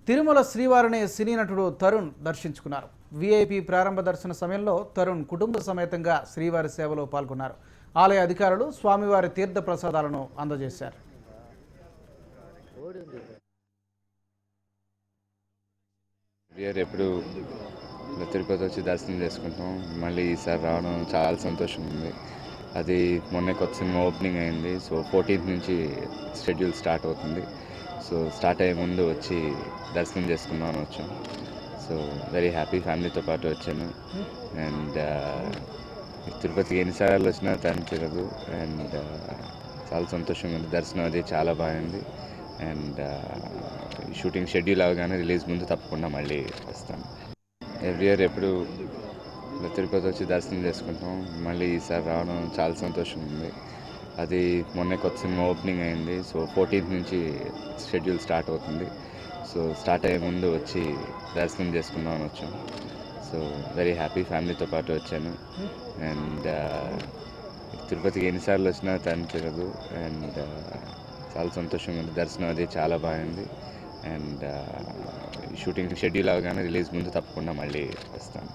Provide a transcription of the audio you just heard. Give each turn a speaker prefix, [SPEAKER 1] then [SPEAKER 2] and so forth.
[SPEAKER 1] తిరుమల శ్రీవారిని సినీ నటుడు తరుణ్ దర్శించుకున్నారు. వీఐపీ ప్రారంభ దర్శన సమయంలో తరుణ్ కుటుంబ సమేతంగా శ్రీవారి సేవలో పాల్గొన్నారు. ఆలయ అధికారులు స్వామివారి తీర్థ ప్రసాదాలను అందజేశారు.
[SPEAKER 2] ఎప్పుడు తిరుపతి వచ్చి దర్శనం చేసుకుంటాం. మళ్ళీ ఈసారి రావడం చాలా సంతోషంగా ఉంది. అది మొన్న కొత్త సినిమా ఓపెనింగ్ అయింది. సో 14th నుంచి షెడ్యూల్ స్టార్ట్ అవుతుంది. సో స్టార్ట్ అయ్యే ముందు వచ్చి దర్శనం చేసుకుందామని వచ్చాం. సో వెరీ హ్యాపీ, ఫ్యామిలీతో పాటు వచ్చాను. అండ్ తిరుపతికి ఎన్నిసార్లు వచ్చినా తనిపించదు. అండ్ చాలా సంతోషంగా ఉంది. దర్శనం అది చాలా బాగుంది. అండ్ షూటింగ్ షెడ్యూల్ అవగానే రిలీజ్ ముందు తప్పకుండా మళ్ళీ వస్తాను. ఎవ్రీ ఇయర్ ఎప్పుడు తిరుపతి వచ్చి దర్శనం చేసుకుంటాం. మళ్ళీ ఈసారి రావడం చాలా సంతోషంగా ఉంది. అది మొన్న కొత్త సినిమా ఓపెనింగ్ అయింది. సో 14th నుంచి షెడ్యూల్ స్టార్ట్ అవుతుంది. సో స్టార్ట్ అయ్యే ముందు వచ్చి దర్శనం చేసుకుందామని వచ్చాం. సో వెరీ హ్యాపీ, ఫ్యామిలీతో పాటు వచ్చాను. అండ్ తిరుపతికి ఎన్నిసార్లు వచ్చినా తనిపించదు. అండ్ చాలా సంతోషంగా ఉంది. దర్శనం అది చాలా బాగుంది. అండ్ షూటింగ్ షెడ్యూల్ అవగానే రిలీజ్ ముందు తప్పకుండా మళ్ళీ వస్తాను.